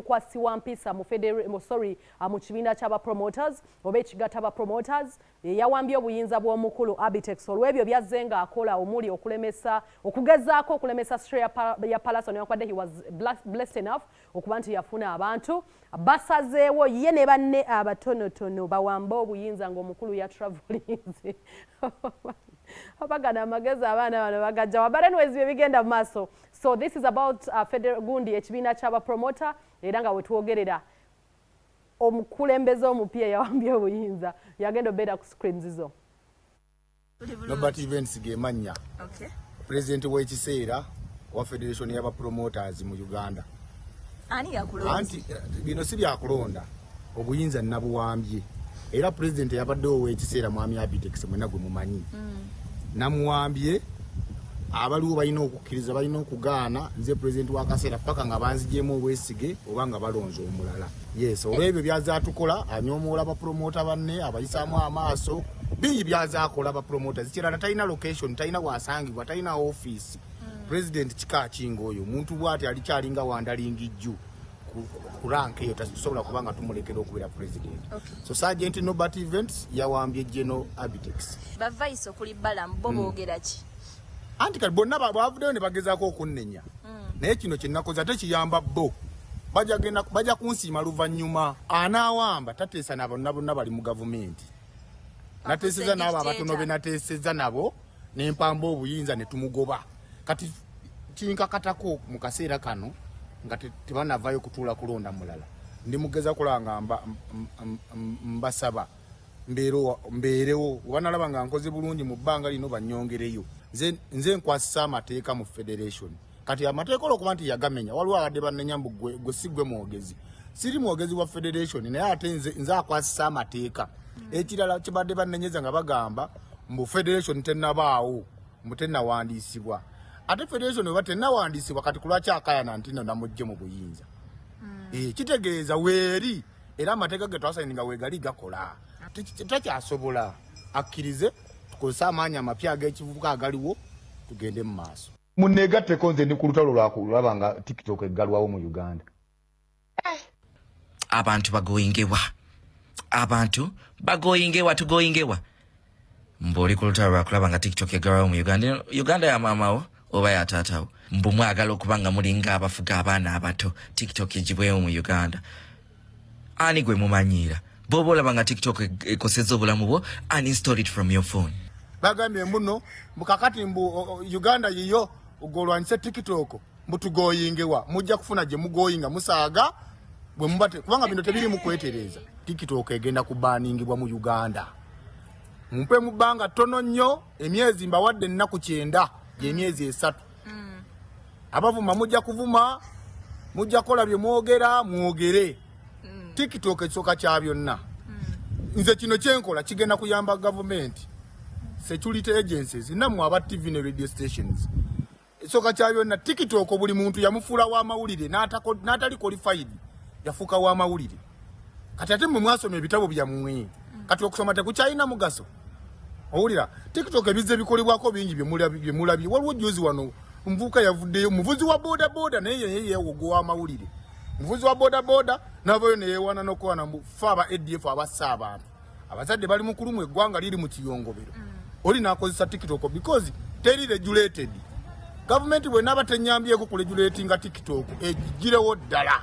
mukwasi wa mpisa mu kibiina ky'aba promoters oba ekigatta aba promoters yawambye obuyinza bw'omukulu Abitex olw'ebyo byazze ng'akola omuli okugezaako okulemesa Australia ya Palace newankubadde he was blessed enough okuba nti yafuna abantu basazeewo ye ne banne abatonotono bawambe obuyinza ng'omukulu ya travelinze abagana amagezi abaana bano bagajja wabale nwezi bye bigenda mu maaso. So this is about Federal Gundi ekibiina ky'aba promoter era nga wetwogerera omukulembeze omupya yawambye obuyinza yagenda obera ku screens zo. Norbert events gemanya president w'ekiseera wa federation y'aba promoters mu Uganda. Ani yakulonda? Anti bino si byakulonda obuyinza nabuwambye era president yabaddewo w'ekiseera mwami Abitex mwena gwe mumanyi. Namuwambye abaliwo balina okukkiriza balina okugaana nze president w'akaseera paka nga banzigyemu obwesige oba nga balonze omulala. Yes, olw'ebyo byazatukola anyomoola abapromota banne abayisaamu amaaso bingi byazaakola abapromoters kirala talina location talina wasangibwa talina office. President kika kingo oyo muntu bwati alikyalinga wandalingijju ku rank eyo tasobola kubanga tumulekera okubeera president. So Sergeant Norbert events yawambye General Abitex. Bavaiso kuli balamu bo boogera ki? Anti kali bonna bavuddeyo ne bagezaako okunnenya. Naye kino kye nakoze tekiyamba bo. Bajja kunsiima luvannyuma. Anaawamba tateesa nabo bonna bali mu gavumenti. Nateeseza nabo abatono be nateeseza nabo ne mpamba obuyinza ne tumugoba. Kati kinkakatako mu kaseera kano nga tebanavayo kutuula kulonda mulala. Ndi mugeza kulanga mbasaba mbeerewo wanalaba nga nkoze bulungi mu bbanga lino banyongereyo. Nze nkwasa amateeka mu federation. Kati amateeka okuba nti yagamenya waliwo abadde bannenya mbu gwe si gwe mwogezi. Siri mwogezi wa federation naye ate nze akwasa amateeka. Ekirala kibadde bannenyeza nga bagamba mbu federation tennabaawo mbu tennawandiisibwa. Ate federation bwe tennawandiisibwa kati kulwaki akayana nti namujje mu buyinza. Kitegeeza weeri era amateeka ge twasayininga weegali gakola. Takyasobola akkirize tukozesa amaanyi amapya ag'ekivubuka agaliwo tugende mu maaso. Munneegatteko nze ndi ku lutalo lwakulaba nga TikTok eggalwawo mu Uganda. Abantu bagoyingewa tugoyingewa mboli ku lutalo lwakulaba nga TikTok eggalwawo mu Uganda ya maamawo oba ya taatawo mbu mwagala okuba nga mulinga abafuga abaana abato TikTok egibwewo mu Uganda. Ani gwe mumanyiira boba olaba nga TikTok ekosezza obulamu bwo uninstall it from your phone. Bagambye muno mukakati mbu Uganda yiyo ogolwanyise TikTok mbu tugoyingewa mujja kufuna gye mugoyinga musaaga bwe mubate kubanga bino tebiri mu kwetereza. TikTok egenda kubaningibwa mu Uganda. Mumpe mu bbanga ttono nnyo emyezi mbawadde ennaku 9 emyezi 3. Abavuma mujja kuvuma mujja kola bye mwogere. TikTok ekisooka kya byonna. Nze kino kyenkola kigenda kuyamba government security agencies namwe aba TV ne radio stations. Ekisooka kya byonna TikTok buli muntu yamufuula wa mawulire n'atali qualified yafuuka wa mawulire. Kati ate mwe mwasoma ebitabo byammwe kati okusoma tekukyalina mugaso. Owulira TikTok ebizze bikolebwako bingi bye mulabye waliwo juzi wano mvuka yavuddeyo muvuzi wa boda naye yeye ogwa mawulire. Muvuzi wa boda navayo ne yewana n'okwana faba ADF abassa abantu. Abazadde bali mu kulumu eggwanga liri mu kiyongobero. Oli n'akozesa TikTok because teri regulated. Government bwe naba tenyambyeko ku regulating TikTok egirewo ddala.